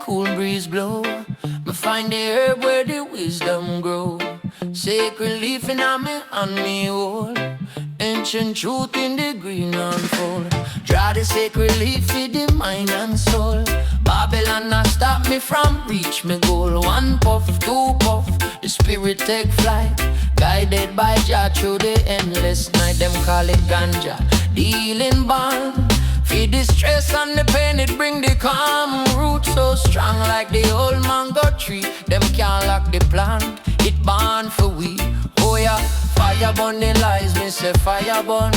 cool breeze blow. Me find the herb where the wisdom grow. Sacred leaf in me and me hold. Ancient truth in the green unfold. Draw the sacred leaf in the mind and soul. Babylon not stop me from reach me goal. One puff, two puff, the spirit take flight. Guided by Jah through the endless night. Them call it ganja, the healing balm. Feed the stress and the pain, it bring the calm. Root so strong like the old mango tree. Them can't lock the plant, it born for we. Oh yeah, fire burn the lies, me say fire burn.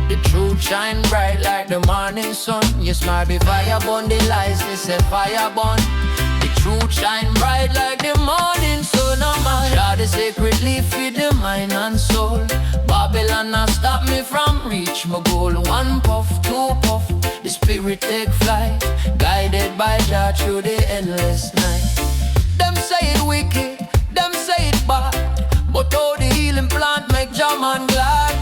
The truth shine bright like the morning sun. Yes, my be fire burn the lies, me say fire burn. The truth shine bright like the morning sun. Oh my, share the sacred leaf with the mind and soul. Babylon not stop me from reach my goal. One puff, two puff, the spirit take flight. Guided by Jah through the endless night. Them say it wicked, them say it bad, but all the healing plant make Jah man glad.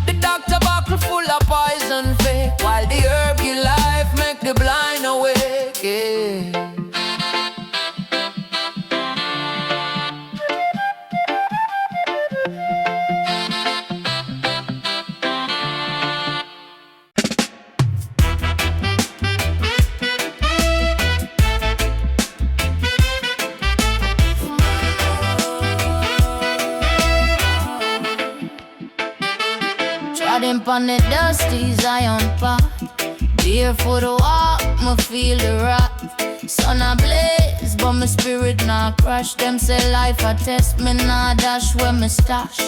The doctor bottle full of poison fake, while the herb give life make the blind awake. Yeah. On the dusty Zion path, barefoot walk, me feel the wrath. Sun a blaze, but my spirit not crash. Them say life a test, me not dash where me stash.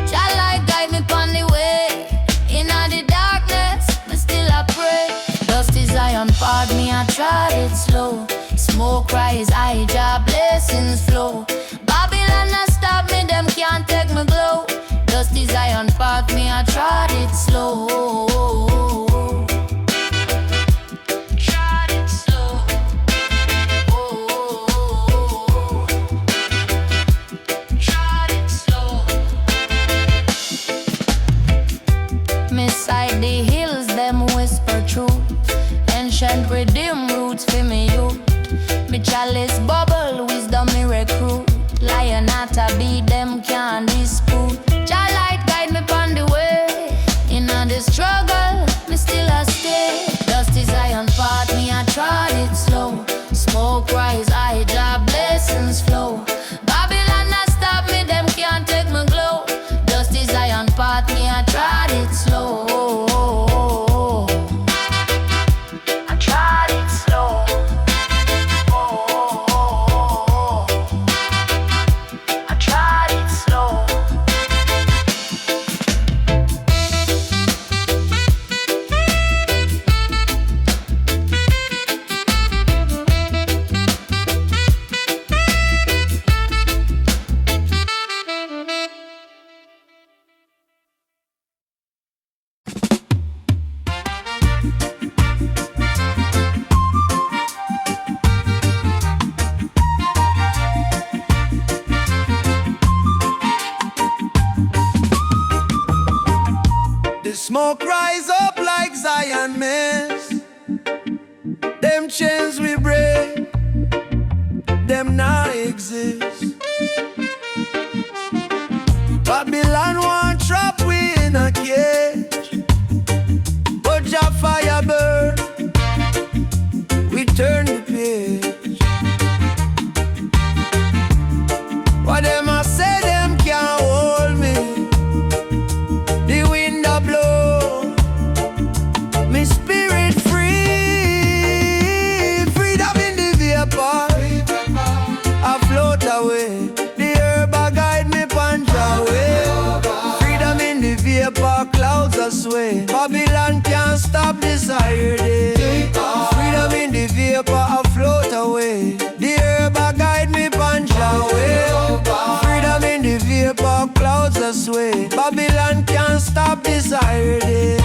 Jah light guide me pon the way. Inna the darkness, me still a pray. Dusty Zion path, me a trod it slow. Smoke rise high, Jah blessings flow. Babylon a stop me, them can't take me glow. Dusty Zion path, me I trod it slow. Trod it slow. Trod it slow. Me side the hills, them whisper truth. Ancient redeem roots for me youth. Me chalice bubble, wisdom me recruit. Lion not a beat, them can't dispute. Jah light guide me pon the way. Inna the struggle, me still a stay. Dusty Zion path, me a trod it slow. Smoke rise high, Jah blessings flow. Babylon not stop me, them can't take me glow. Dusty Zion path, me a trod it slow. I trod it slow. I trod it slow. Smoke rise up like Zion mist. Them chains we break, them now exist. Babylon want trap we in a cage, but Jah fire burn, we turn the page. What them a say, them can't hold me. The wind a blow, me spirit free. Freedom in the vapor, I float away. The herb a guide me panja way. Freedom in the vapor, clouds a sway. Babylon can't stop this higher day. Freedom in the vapor, I float away. The herb a guide me panja way. Freedom in the vapor, clouds a sway. Babylon can't stop this higher day.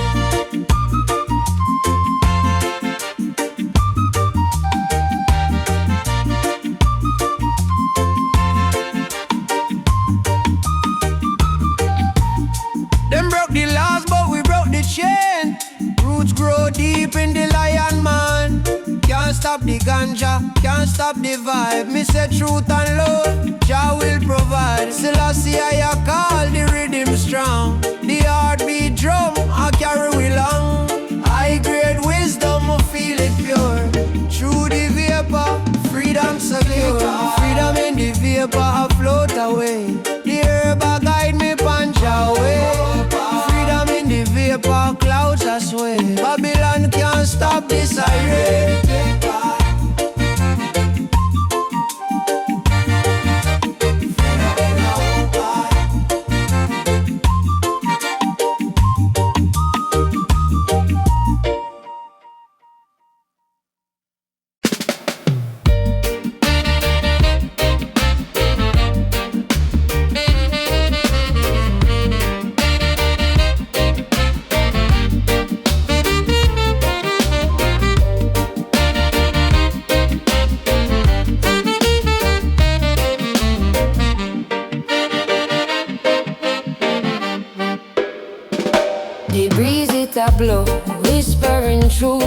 Them broke the laws, but we broke the chain. Roots grow deep in the lion man. Can't stop the ganja, can't stop the vibe. Me say truth and love, Jah will provide. Selassie I call the rhythm strong. The heartbeat drum, I carry we long. High grade wisdom, I feel it pure. Through the vapor, freedom secure. Freedom in the vapor, I float away. The herb I guide me Ganja way. Freedom in the vapor, clouds I sway. Babylon can't stop this irate. The breeze it a blow, whispering truth.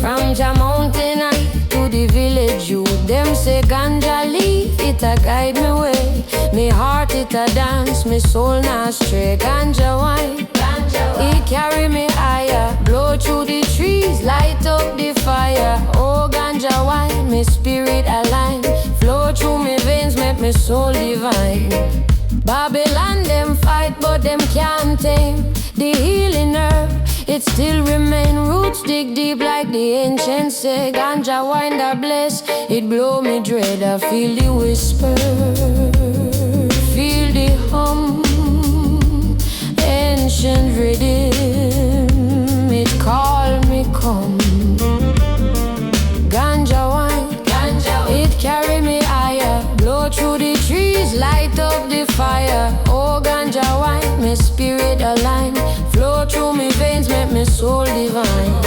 From the mountain high to the village youth. Them say ganja leaf, it a guide me way. Me heart it a dance, me soul not stray. Ganja wine, it carry me higher. Blow through the trees, light up the fire. Oh ganja wine, me spirit align. Flow through me veins, make me soul divine. Babylon them fight, but them can't tame the healing herb. It still remain roots dig deep like the ancients say. Ganja wine that bless, it blow me dread. I feel the whisper, feel the hum, ancient rhythm. It call me come. Ganja wine, it carry me higher. Blow through the trees, light up the fire. Oh ganja wine, my spirit align. Flow through me veins, make me soul divine.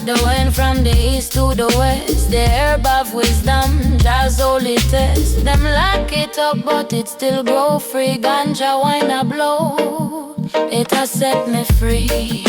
The wind from the east to the west, the herb of wisdom, Jah's holy test. Them lock it up, but it still grow free. Ganja wine a blow, it has set me free.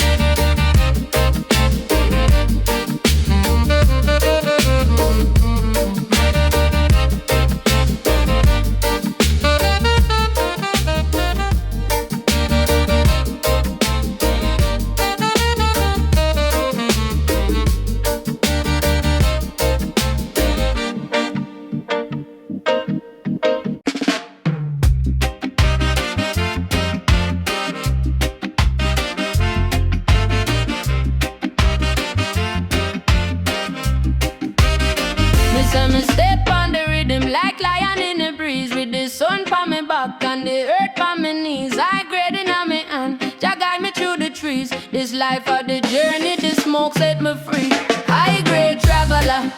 Me step on the rhythm like lion in the breeze, with the sun on me back and the earth on me knees. I grade in on me hand, Jah guide me through the trees. This life of the journey, the smoke set me free. High grade traveler,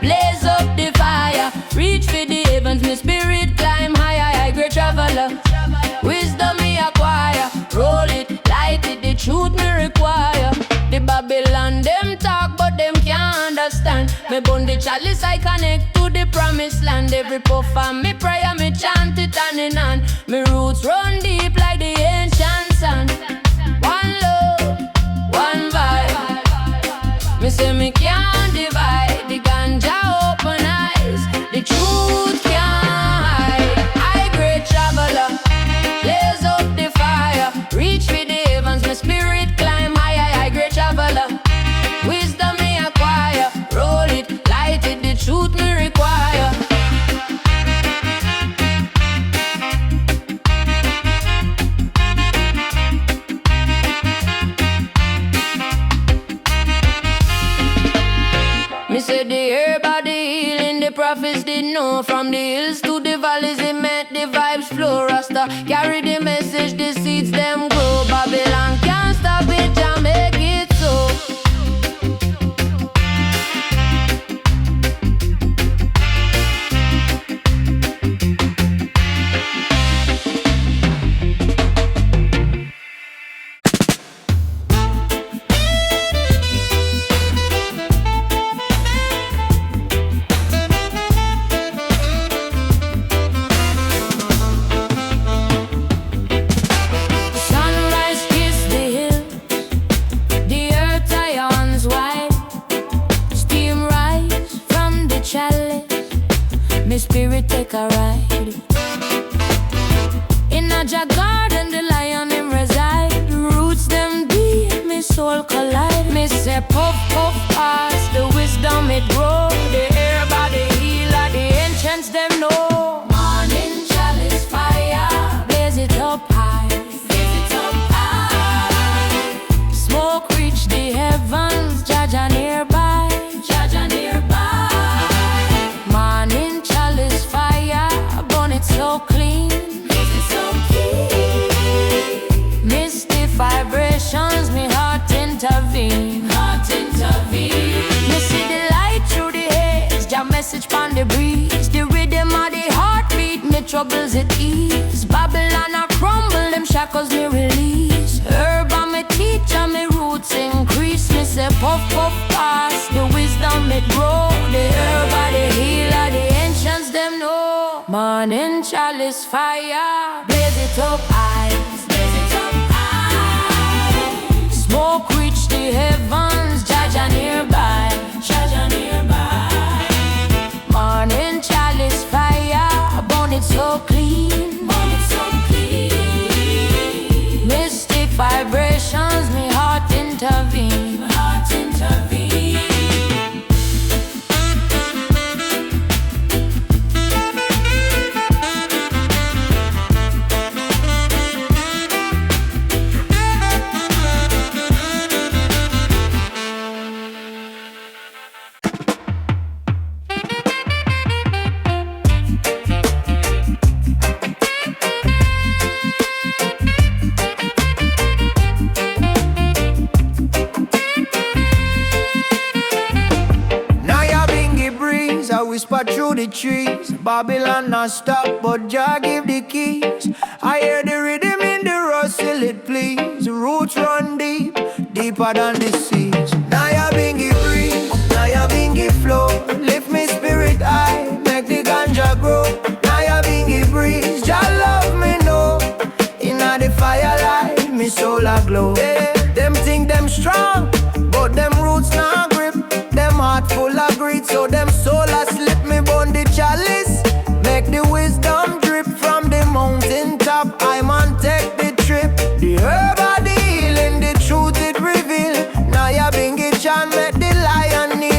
blaze up the fire. Reach for the heavens, my spirit climb higher. High grade traveler, wisdom me acquire. Roll it, light it, the truth me require. The Babylon them talk, but them can't understand. Me burn the chalice, I connect to the promised land. Every puff and me prayer, me chant it on and on. Me roots run deep like the ancient sand. One love, one vibe. Me say me can't divide. The ganja open eyes, the truth can't hide. I great traveler, blaze up the fire. Reach for the heavens, my spirit climb higher. I great traveler, wisdom me acquire. Roll it, light it, the truth me require. Me say the herb of the healing, the prophets did know. From the hills to the valleys, it meant the vibes flow. Rasta carry the message, the seeds puff, puff, pass. The wisdom it grow. The air by the healer, the ancients them know. Morning chalice fire, blaze it up high. Blaze it up high. Smoke reach the heavens, Jaja nearby. Jaja nearby. Morning chalice fire, burn it so clean. Blaze it so clean. Misty vibrations, me heart intervene. Heart intervene. Me see the light through the haze, Jah message pon the breeze. The rhythm of the heartbeat, me troubles it ease. Babylon a crumble, them shackles me release. Herb and me teacher, me roots increase. Me say puff puff pass, the wisdom it grow. The herb of the healer, the ancients them know. Morning chalice fire, blaze it up high. Blaze it up high. Smoke reach the heavens, Jaja nearby. Jaja nearby. Morning chalice fire, burn it so clean. Burn it so clean. Mystic vibrations, me heart intervene. Heart intervene. Nyabinghi Breeze, I whisper through the trees. Babylon not stop, but Jah give the keys. I hear the rhythm in the rustle, it please. Roots run deep, deeper than the seas. Nyabinghi Breeze, Nyabinghi flow. Lift me spirit high, make the ganja grow. Nyabinghi Breeze, Jah love me know. Inna the firelight, me soul a glow. Yeah, them think them strong, but them roots not grip. Them heart full of greed, so them soul a slip. Me burn the chalice, make the wisdom drip from the mountain top. I man take the trip. The herb of the healing, the truth it reveal. Nyabinghi chant make the lion kneel.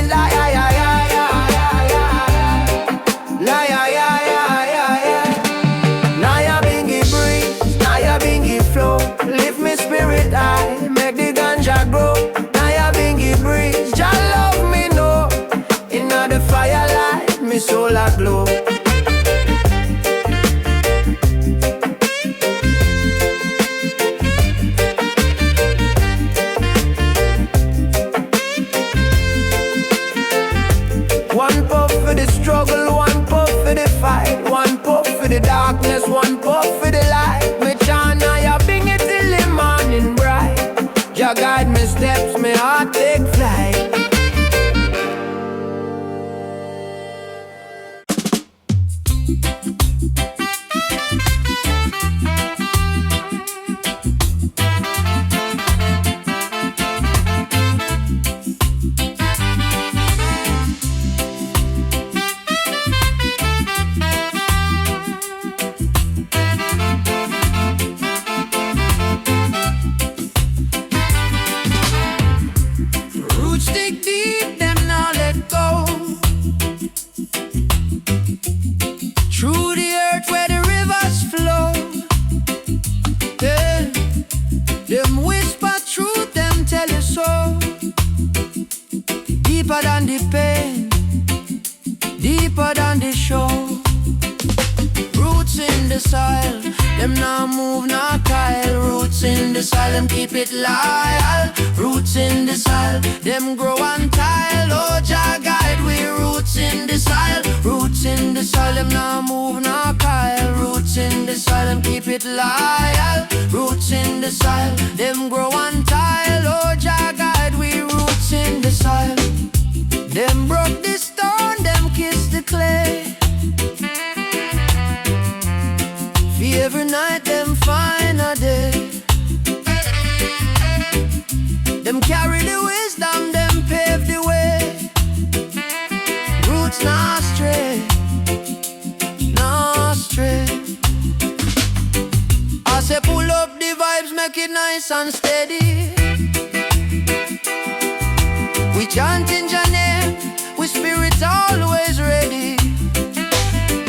Nyabinghi breeze, Nyabinghi flow. Lift me spirit high, make the ganja grow. Nyabinghi breeze, Jah love me know. Inna the firelight, me soul a glow. One puff for the struggle, one puff for the fight. One puff for the darkness, one puff for the light. Me chant Nyabinghi till the morning bright. Jah guide me steps, me heart take flight. Roots dig deep, them now let go. Through the earth where the rivers flow. Yeah. Them whisper truth, them tell you so. Deeper than the pain, deeper than the show. Roots in the soil, them now move, now Kyle. Roots in the soil, them keep it loyal. Roots in the soil, them grow and tile. Oh, Jah guide we. Roots in the soil, roots in the soil, them now move, now Kyle. Roots in the soil, them keep it loyal. Roots in the soil, them grow and tile. Oh, Jah guide we. Roots in the soil, them broke the stone, them kiss the clay. For every night them find a day. Them carry the wisdom, them pave the way. Roots not stray, not stray. I say pull up the vibes, make it nice and steady. We chanting your name, we spirit always ready.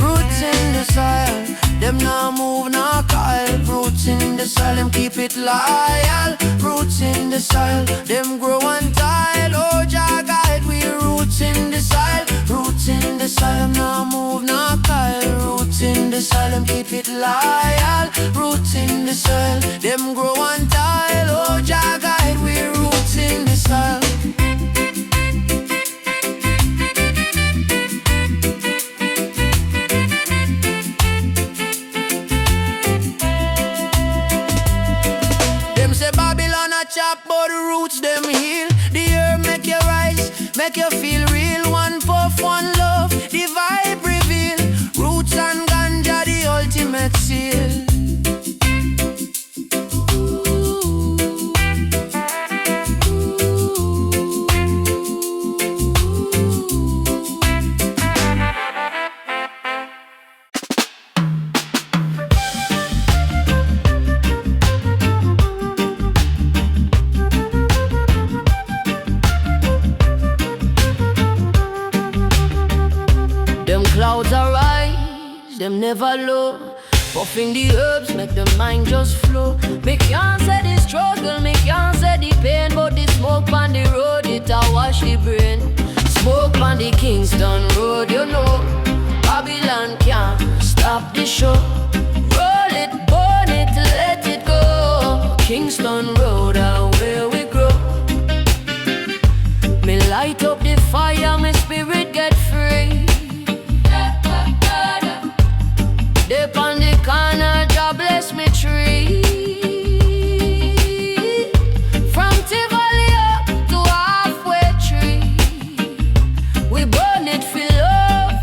Roots in the soil, them now move, now call. Roots in the soil, them keep it loyal. Roots in the soil, them grow and tile. Oh, Jah guide, we roots in the soil. Roots in the soil, them now move, now call. Roots in the soil, them keep it loyal. Roots in the soil, them grow and tile. Oh, Jah guide, we roots in the soil. Chop, but the roots them heal. The herb make you rise, make you feel real. One puff, one love, the vibe reveal. Roots and ganja, the ultimate seal. Clouds arise, them never low. Puffing the herbs, make the mind just flow. Me can't say the struggle, me can't say the pain, but the smoke on the road, it a wash the brain. Smoke on the Kingston road, you know. Babylon can't stop the show. Roll it, burn it, let it go. Kingston road, where we grow. Me light up the fire, my spirit get free. Dip on the corner, Jah bless me tree. From Tivoli up to halfway tree. We burn it for love,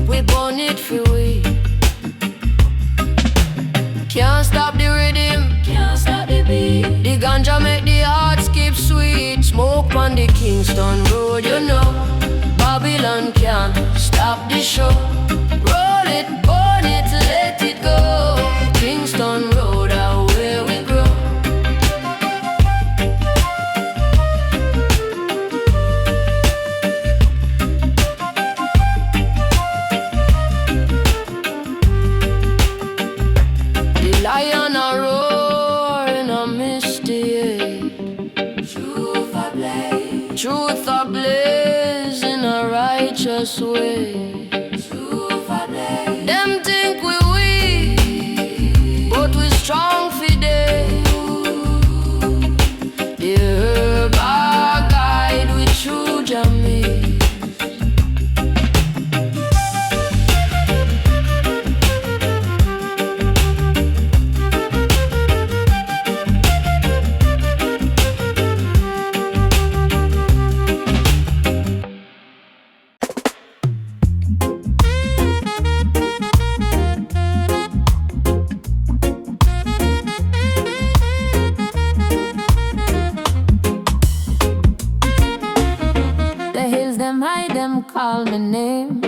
we burn it for we. Can't stop the rhythm, can't stop the beat. The ganja make the heart skip sweet. Smoke on the Kingston road, you know. Babylon can't stop the show. Roll it, burn it, let it go. Kingston road, where we grow. The lion a roar in a misty air. Truth ablaze, truth ablaze in a righteous way. Them think we weak, but we strong for them. The herb our guide, we true Jamaica. Call my name,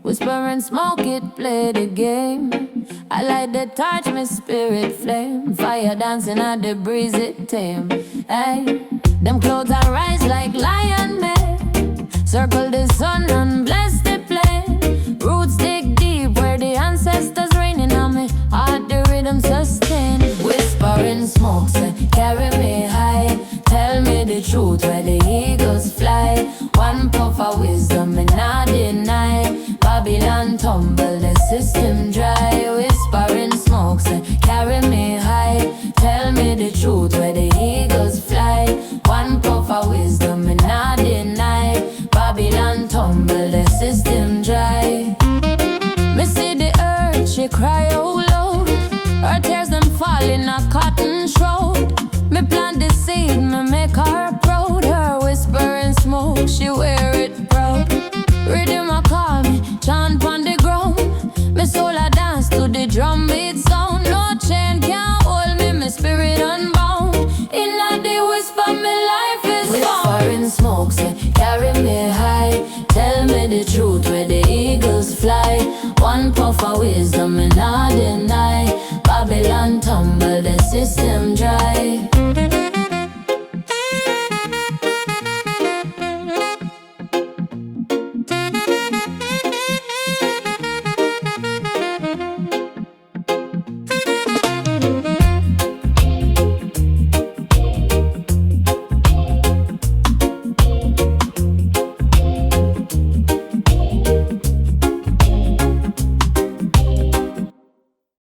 whisper and smoke it, play the game. I light the torch, my spirit flame. Fire dancing at the breeze, it tame. Hey, them clouds arise like lion men. Circle the sun and bless the plain. Roots dig deep where the ancestors raining on me. Heart the rhythm sustain. Whispering smoke, say, carry me high. Tell me the truth where the eagles fly. One puff of wisdom and not deny. Babylon tumble, the system dry. Whispering smoke, say, carry me high. Tell me the truth where the eagles fly. One puff of wisdom and not deny. Babylon tumble, the system dry. Me see the earth, she cry out loud. Her tears them fall in a cotton shroud. Me plant the seed, me make her proud. Her whispering smoke, she wear it proud. Rhythm a call me, chant on the ground. Me soul a dance to the drum beat sound. No chain can't hold me, my spirit unbound. In a the whisper, me life is found. Whispering smoke, say, carry me high. Tell me the truth where the eagles fly. One puff of wisdom and not deny. Babylon tumble, the system dry.